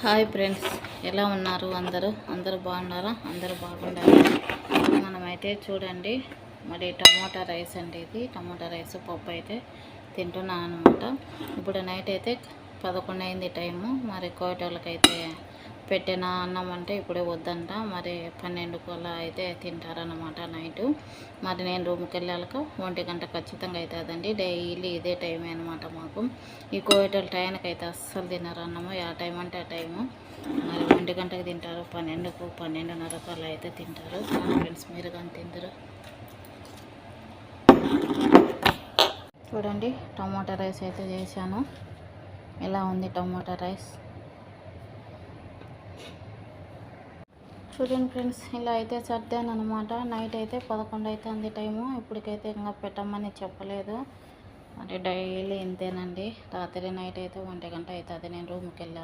Hi friends, ఎలా ఉన్నారు? అందరూ బాగున్నారా? అందరూ బాగుండాలి. మనమైతే చూడండి, మరి టమోటా రైస్ అండి. ఇది టమోటా రైస్ పప్పు అయితే తింటున్నాను అనమాట. ఇప్పుడు నైట్ అయితే 11 అయింది టైము. మరి కోయటోళ్ళకైతే పెట్టిన అన్నం అంటే ఇప్పుడే వద్దంట. మరి 12కు అలా అయితే తింటారనమాట నైటు. మరి నేను రూమ్కి వెళ్ళాక 1 గంట ఖచ్చితంగా అవుతుందండి. డైలీ ఇదే టైమే అనమాట మాకు. ఈ కోయటోళ్ళ టైంకి అయితే అస్సలు తినరు అన్నము. ఆ టైం అంటే ఆ టైము. మరి 1 గంటకు తింటారు, 12కు 12:30కు అలా అయితే తింటారు. ఫ్రెండ్స్, మీరు కానీ తిందరు. చూడండి, టమోటా రైస్ అయితే చేశాను. ఎలా ఉంది టమోటా రైస్? చూడండి ఫ్రెండ్స్, ఇలా అయితే సర్దాను అనమాట. నైట్ అయితే 11 అవుతుంది టైము. ఇప్పటికైతే ఇంకా పెట్టమని చెప్పలేదు. అంటే డైలీ ఇంతేనండి. రాత్రి నైట్ అయితే 1 గంట అవుతుంది నేను రూమ్కి వెళ్ళాను.